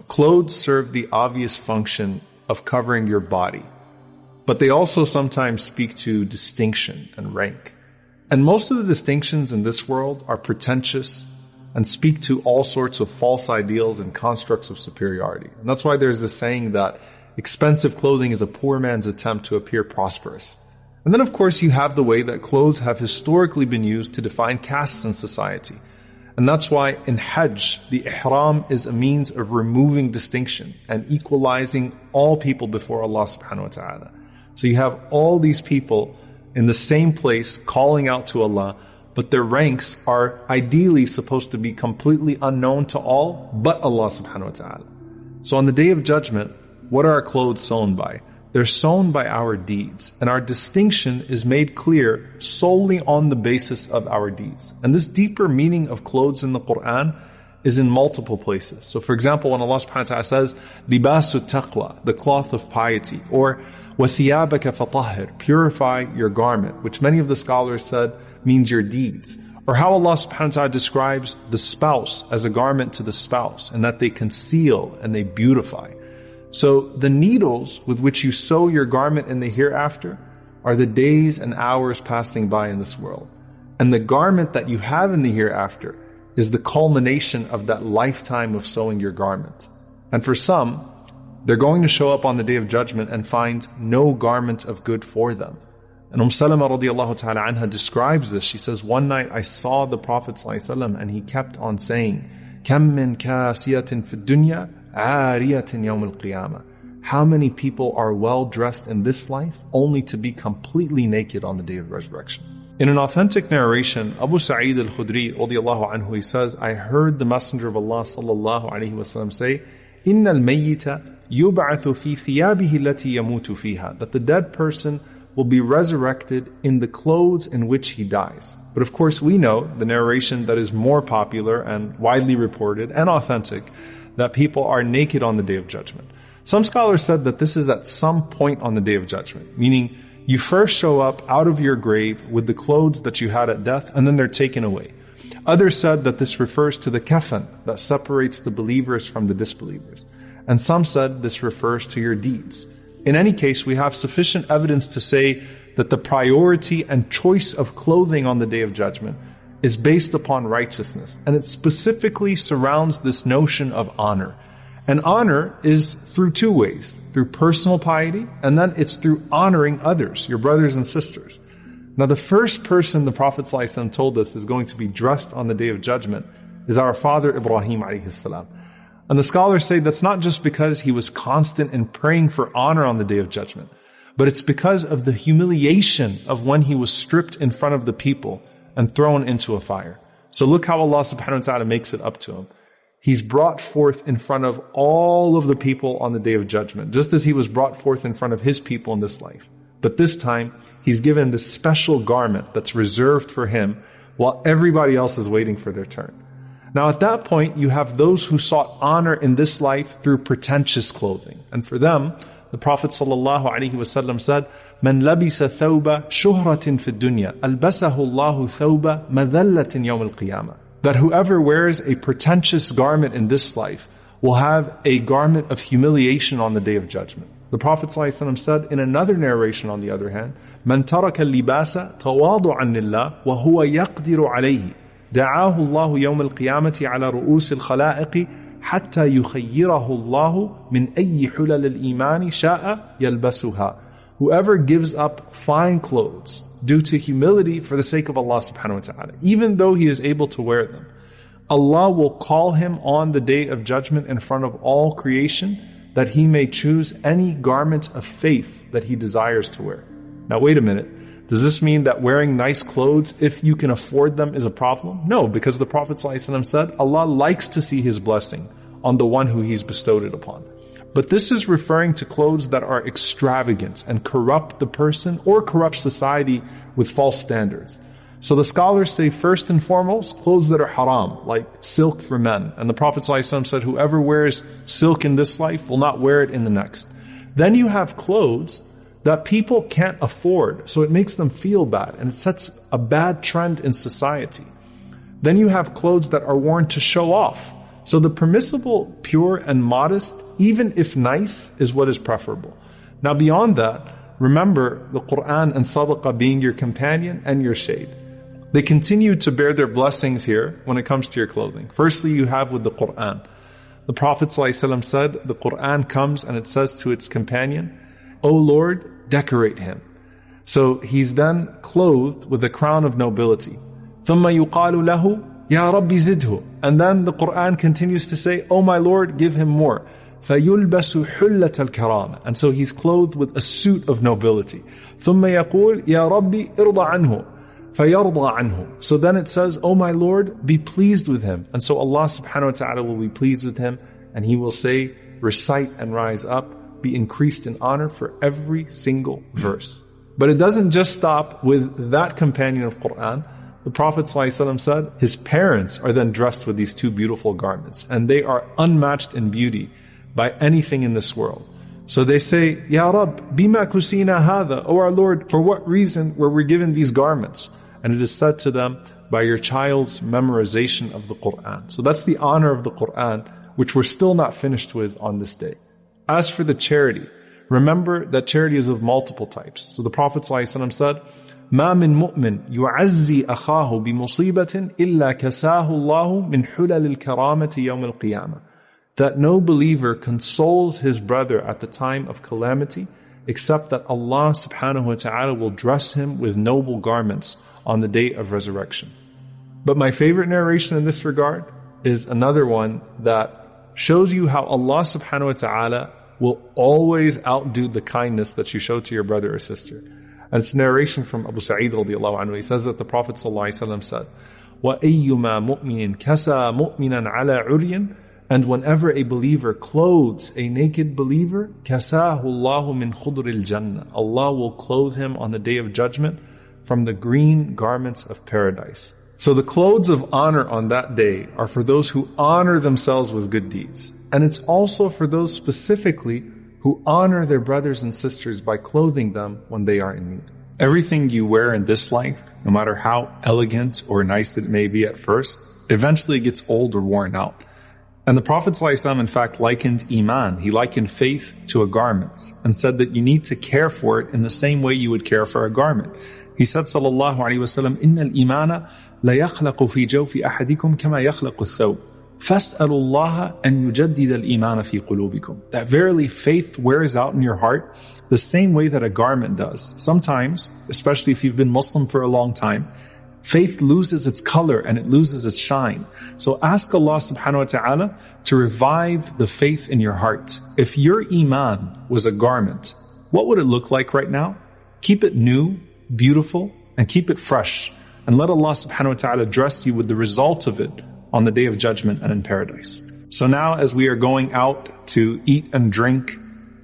Clothes serve the obvious function of covering your body, but they also sometimes speak to distinction and rank. And most of the distinctions in this world are pretentious and speak to all sorts of false ideals and constructs of superiority. And that's why there's this saying that expensive clothing is a poor man's attempt to appear prosperous. And then of course you have the way that clothes have historically been used to define castes in society. And that's why in Hajj, the ihram is a means of removing distinction and equalizing all people before Allah subhanahu wa ta'ala. So you have all these people in the same place calling out to Allah, but their ranks are ideally supposed to be completely unknown to all but Allah subhanahu wa ta'ala. So on the Day of Judgment, what are our clothes sewn by? They're sewn by our deeds, and our distinction is made clear solely on the basis of our deeds. And this deeper meaning of clothes in the Qur'an is in multiple places. So for example, when Allah subhanahu wa ta'ala says, Libasu Taqwa, the cloth of piety, or وَثِيَابَكَ فَطَهِّرْ, purify your garment, which many of the scholars said means your deeds. Or how Allah subhanahu wa ta'ala describes the spouse as a garment to the spouse, and that they conceal and they beautify. So the needles with which you sew your garment in the hereafter are the days and hours passing by in this world. And the garment that you have in the hereafter is the culmination of that lifetime of sewing your garment. And for some, they're going to show up on the Day of Judgment and find no garment of good for them. And Salama radiallahu ta'ala anha describes this. She says, one night I saw the Prophet ﷺ and he kept on saying, كَم مِّن كَاسِيَةٍ فِي الدُّنْيَا عَارِيَةٍ يَوْمِ الْقِيَامَةِ. How many people are well dressed in this life only to be completely naked on the Day of Resurrection? In an authentic narration, Abu Sa'id al-Khudri radiallahu anhu, he says, I heard the Messenger of Allah sallallahu alayhi wa sallam say, إِنَّ الْمَيِّتَ يُبْعَثُ فِي ثِيَابِهِ الَّتِي يَمُوتُ فِيهَا. That the dead person will be resurrected in the clothes in which he dies. But of course we know the narration that is more popular and widely reported and authentic, that people are naked on the Day of Judgment. Some scholars said that this is at some point on the Day of Judgment, meaning you first show up out of your grave with the clothes that you had at death and then they're taken away. Others said that this refers to the kafan that separates the believers from the disbelievers. And some said this refers to your deeds. In any case, we have sufficient evidence to say that the priority and choice of clothing on the Day of Judgment is based upon righteousness. And it specifically surrounds this notion of honor. And honor is through two ways. Through personal piety, and then it's through honoring others, your brothers and sisters. Now the first person the Prophet ﷺ told us is going to be dressed on the Day of Judgment is our father Ibrahim alayhi salam. And the scholars say that's not just because he was constant in praying for honor on the Day of Judgment, but it's because of the humiliation of when he was stripped in front of the people and thrown into a fire. So look how Allah subhanahu wa ta'ala makes it up to him. He's brought forth in front of all of the people on the Day of Judgment, just as he was brought forth in front of his people in this life. But this time, he's given this special garment that's reserved for him while everybody else is waiting for their turn. Now at that point, you have those who sought honor in this life through pretentious clothing. And for them, the Prophet ﷺ said, مَنْ لَبِسَ ثَوْبَ شُهْرَةٍ فِي الدُّنْيَا أَلْبَسَهُ اللَّهُ ثَوْبَ مَذَلَّةٍ يَوْمِ الْقِيَامَةِ. That whoever wears a pretentious garment in this life will have a garment of humiliation on the Day of Judgment. The Prophet ﷺ said in another narration, on the other hand, مَنْ تَرَكَ اللِّبَاسَ تَوَاضُعًا لِلَّهِ وَهُوَ يَقْدِرُ عَلَيْهِ دعاه الله يوم القيامة على رؤوس الخلائق حتى يخيره الله من أي حلل الإيمان شاء يلبسها. Whoever gives up fine clothes due to humility for the sake of Allah subhanahu wa ta'ala, even though he is able to wear them, Allah will call him on the Day of Judgment in front of all creation that he may choose any garment of faith that he desires to wear. Now wait a minute. Does this mean that wearing nice clothes, if you can afford them, is a problem? No, because the Prophet ﷺ said, Allah likes to see His blessing on the one who He's bestowed it upon. But this is referring to clothes that are extravagant and corrupt the person or corrupt society with false standards. So the scholars say first and foremost, clothes that are haram, like silk for men. And the Prophet ﷺ said, whoever wears silk in this life will not wear it in the next. Then you have clothes that people can't afford, so it makes them feel bad, and it sets a bad trend in society. Then you have clothes that are worn to show off. So the permissible, pure and modest, even if nice, is what is preferable. Now beyond that, remember the Qur'an and sadaqah being your companion and your shade. They continue to bear their blessings here when it comes to your clothing. Firstly, you have with the Qur'an. The Prophet ﷺ said, the Qur'an comes and it says to its companion, O Lord, decorate him. So he's then clothed with a crown of nobility. ثُمَّ يُقَالُ لَهُ يَا رَبِّ زِدْهُ. And then the Qur'an continues to say, O my Lord, give him more. فَيُلْبَسُ حُلَّةَ الْكَرَامَةِ. And so he's clothed with a suit of nobility. ثُمَّ يَقُولُ يَا رَبِّ إِرْضَ عَنْهُ فَيَرْضَى عَنْهُ. So then it says, O my Lord, be pleased with him. And so Allah subhanahu wa ta'ala will be pleased with him, and He will say, recite and rise up, be increased in honor for every single verse. But it doesn't just stop with that companion of Qur'an. The Prophet ﷺ said, his parents are then dressed with these two beautiful garments, and they are unmatched in beauty by anything in this world. So they say, Ya Rab, bima kusina hadha, O our Lord, for what reason were we given these garments? And it is said to them, by your child's memorization of the Qur'an. So that's the honor of the Qur'an, which we're still not finished with on this day. As for the charity, remember that charity is of multiple types. So the Prophet ﷺ said, ما من مؤمن يعزي أخاه بمصيبة إلا كساه الله من حلل الكرامة يوم القيامة. That no believer consoles his brother at the time of calamity, except that Allah subhanahu wa ta'ala will dress him with noble garments on the day of resurrection. But my favorite narration in this regard is another one that shows you how Allah subhanahu wa ta'ala will always outdo the kindness that you show to your brother or sister. And it's a narration from Abu Sa'id radiallahu anhu. He says that the Prophet ﷺ said, وَأَيُّمَا مُؤْمِنٍ كَسَى مُؤْمِنًا عَلَى عُرْيٍ. And whenever a believer clothes a naked believer, كَسَاهُ اللَّهُ مِنْ خُضْرِ الْجَنَّةِ. Allah will clothe him on the day of judgment from the green garments of paradise. So the clothes of honor on that day are for those who honor themselves with good deeds. And it's also for those specifically who honor their brothers and sisters by clothing them when they are in need. Everything you wear in this life, no matter how elegant or nice it may be at first, eventually gets old or worn out. And the Prophet ﷺ in fact likened Iman, he likened faith to a garment, and said that you need to care for it in the same way you would care for a garment. He said sallallahu alayhi wa sallam, إِنَّ الْإِيمَانَ لَيَخْلَقُ فِي جَوْفِ أَحَدِكُمْ كَمَا يَخْلَقُ الثَّوْبِ فَاسْأَلُوا اللَّهَ أَنْ يُجَدِّدَ الْإِيمَانَ فِي قُلُوبِكُمْ. That verily faith wears out in your heart the same way that a garment does. Sometimes, especially if you've been Muslim for a long time, faith loses its color and it loses its shine. So ask Allah subhanahu wa ta'ala to revive the faith in your heart. If your Iman was a garment, what would it look like right now? Keep it new, beautiful, and keep it fresh. And let Allah subhanahu wa ta'ala dress you with the result of it on the day of judgment and in paradise. So now as we are going out to eat and drink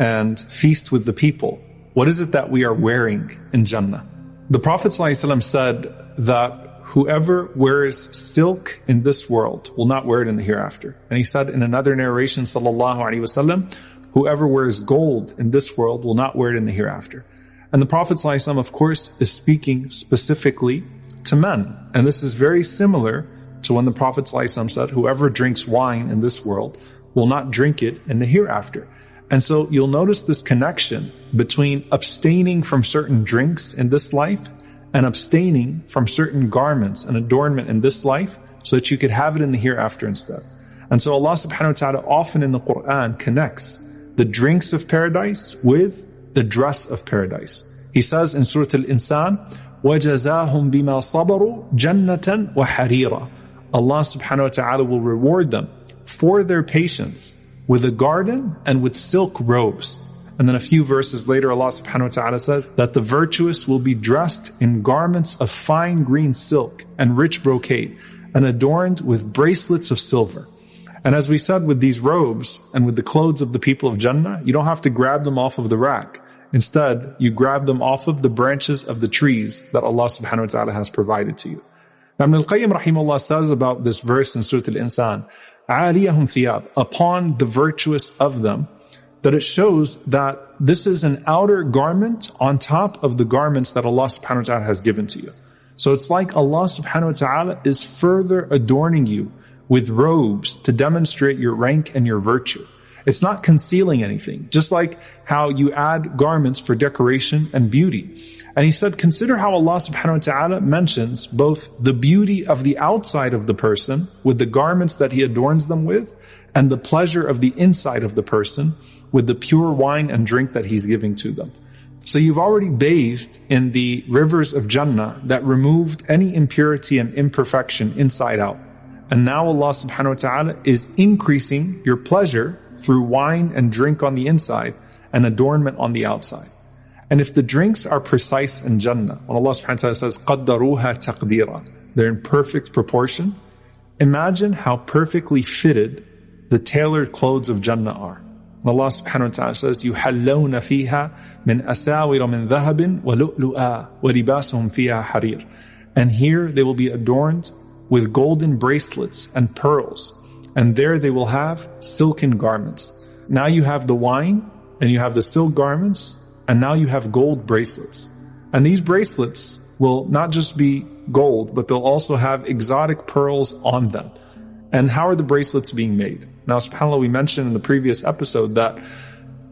and feast with the people, what is it that we are wearing in Jannah? The Prophet ﷺ said that whoever wears silk in this world will not wear it in the hereafter. And he said in another narration, sallallahu alaihi wasallam, whoever wears gold in this world will not wear it in the hereafter. And the Prophet ﷺ, of course, is speaking specifically to men. And this is very similar to when the Prophet ﷺ said, whoever drinks wine in this world will not drink it in the hereafter. And so you'll notice this connection between abstaining from certain drinks in this life and abstaining from certain garments and adornment in this life so that you could have it in the hereafter instead. And so Allah subhanahu wa ta'ala often in the Qur'an connects the drinks of paradise with the dress of paradise. He says in Surah Al-Insan, وَجَزَاهُمْ بِمَا صَبَرُوا جَنَّةً وَحَرِيرًا. Allah subhanahu wa ta'ala will reward them for their patience with a garden and with silk robes. And then a few verses later, Allah subhanahu wa ta'ala says that the virtuous will be dressed in garments of fine green silk and rich brocade and adorned with bracelets of silver. And as we said, with these robes and with the clothes of the people of Jannah, you don't have to grab them off of the rack. Instead, you grab them off of the branches of the trees that Allah subhanahu wa ta'ala has provided to you. Now, Ibn al-Qayyim rahimahullah says about this verse in Surah Al-Insan, عَالِيَهُمْ ثِيَابٍ, upon the virtuous of them, that it shows that this is an outer garment on top of the garments that Allah subhanahu wa ta'ala has given to you. So it's like Allah subhanahu wa ta'ala is further adorning you with robes to demonstrate your rank and your virtue. It's not concealing anything, just like how you add garments for decoration and beauty. And he said, consider how Allah subhanahu wa ta'ala mentions both the beauty of the outside of the person with the garments that he adorns them with, and the pleasure of the inside of the person with the pure wine and drink that he's giving to them. So you've already bathed in the rivers of Jannah that removed any impurity and imperfection inside out. And now Allah subhanahu wa ta'ala is increasing your pleasure through wine and drink on the inside and adornment on the outside. And if the drinks are precise in Jannah, when Allah subhanahu wa ta'ala says, قَدَّرُوهَا تَقْدِيرًا, they're in perfect proportion, imagine how perfectly fitted the tailored clothes of Jannah are. And Allah subhanahu wa ta'ala says, يُحَلَّوْنَ فِيهَا مِنْ أَسَاوِرَ مِنْ ذَهَبٍ وَلُؤْلُؤًا وَلِبَاسُهُمْ فِيهَا حَرِيرٌ. And here they will be adorned with golden bracelets and pearls. And there they will have silken garments. Now you have the wine, and you have the silk garments, and now you have gold bracelets. And these bracelets will not just be gold, but they'll also have exotic pearls on them. And how are the bracelets being made? Now, subhanAllah, we mentioned in the previous episode that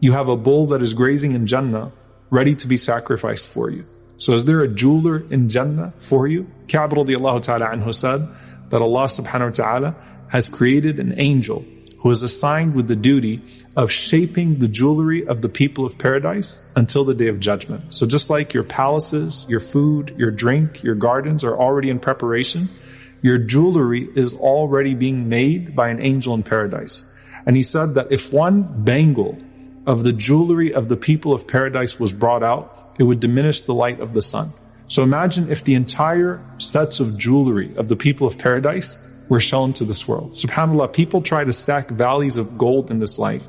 you have a bull that is grazing in Jannah, ready to be sacrificed for you. So is there a jeweler in Jannah for you? Ka'b radiyallahu ta'ala anhu said that Allah subhanahu wa ta'ala has created an angel who is assigned with the duty of shaping the jewelry of the people of paradise until the day of judgment. So just like your palaces, your food, your drink, your gardens are already in preparation, your jewelry is already being made by an angel in paradise. And he said that if one bangle of the jewelry of the people of paradise was brought out, it would diminish the light of the sun. So imagine if the entire sets of jewelry of the people of paradise were shown to this world. SubhanAllah, people try to stack valleys of gold in this life,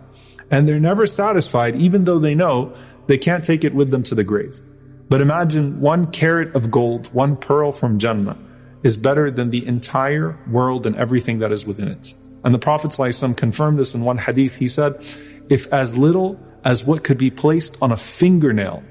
and they're never satisfied, even though they know they can't take it with them to the grave. But imagine 1 carat of gold, 1 pearl from Jannah, is better than the entire world and everything that is within it. And the Prophet ﷺ confirmed this in one hadith. He said, if as little as what could be placed on a fingernail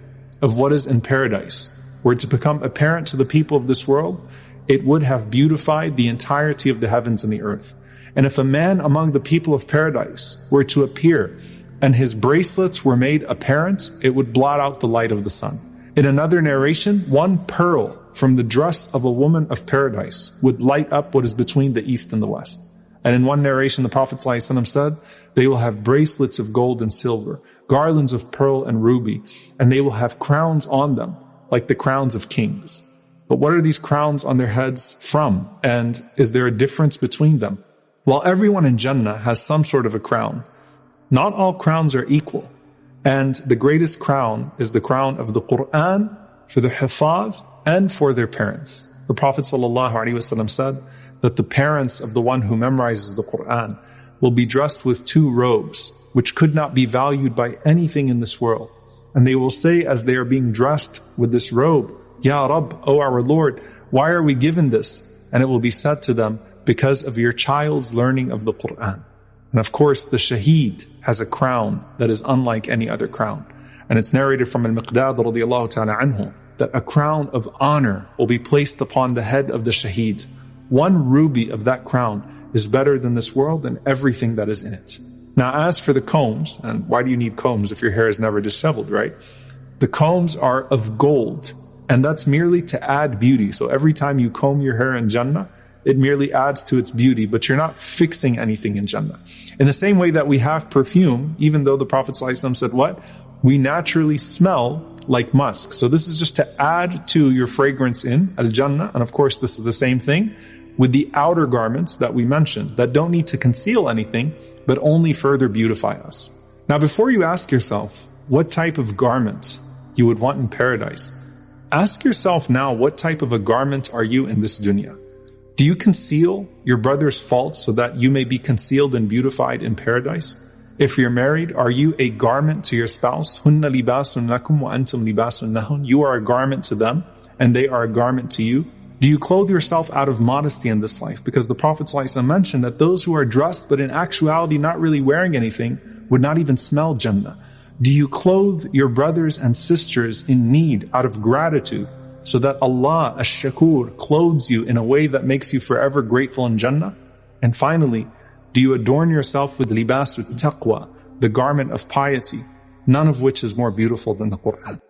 of what is in paradise were to become apparent to the people of this world, it would have beautified the entirety of the heavens and the earth. And if a man among the people of paradise were to appear and his bracelets were made apparent, it would blot out the light of the sun. In another narration, 1 pearl from the dress of a woman of paradise would light up what is between the east and the west. And in one narration, the Prophet ﷺ said, they will have bracelets of gold and silver, garlands of pearl and ruby, and they will have crowns on them, like the crowns of kings. But what are these crowns on their heads from? And is there a difference between them? While everyone in Jannah has some sort of a crown, not all crowns are equal. And the greatest crown is the crown of the Qur'an for the Hufaz and for their parents. The Prophet ﷺ said that the parents of the one who memorizes the Qur'an will be dressed with 2 robes, which could not be valued by anything in this world. And they will say as they are being dressed with this robe, Ya Rabb, O our Lord, why are we given this? And it will be said to them, because of your child's learning of the Qur'an. And of course, the shaheed has a crown that is unlike any other crown. And it's narrated from Al-Miqdad radiyallahu ta'ala anhu that a crown of honor will be placed upon the head of the shaheed. 1 ruby of that crown is better than this world and everything that is in it. Now, as for the combs, and why do you need combs if your hair is never disheveled, right? The combs are of gold, and that's merely to add beauty. So every time you comb your hair in Jannah, it merely adds to its beauty, but you're not fixing anything in Jannah. In the same way that we have perfume, even though the Prophet ﷺ said what? We naturally smell like musk. So this is just to add to your fragrance in Al-Jannah. And of course, this is the same thing with the outer garments that we mentioned that don't need to conceal anything, but only further beautify us. Now, before you ask yourself what type of garment you would want in paradise, ask yourself now, what type of a garment are you in this dunya? Do you conceal your brother's faults so that you may be concealed and beautified in paradise? If you're married, are you a garment to your spouse? Hunna libasun lakum wa antum libasun lahun. You are a garment to them, and they are a garment to you. Do you clothe yourself out of modesty in this life? Because the Prophet ﷺ mentioned that those who are dressed but in actuality not really wearing anything would not even smell Jannah. Do you clothe your brothers and sisters in need out of gratitude so that Allah, Ash-Shakur, clothes you in a way that makes you forever grateful in Jannah? And finally, do you adorn yourself with libas taqwa, the garment of piety, none of which is more beautiful than the Qur'an?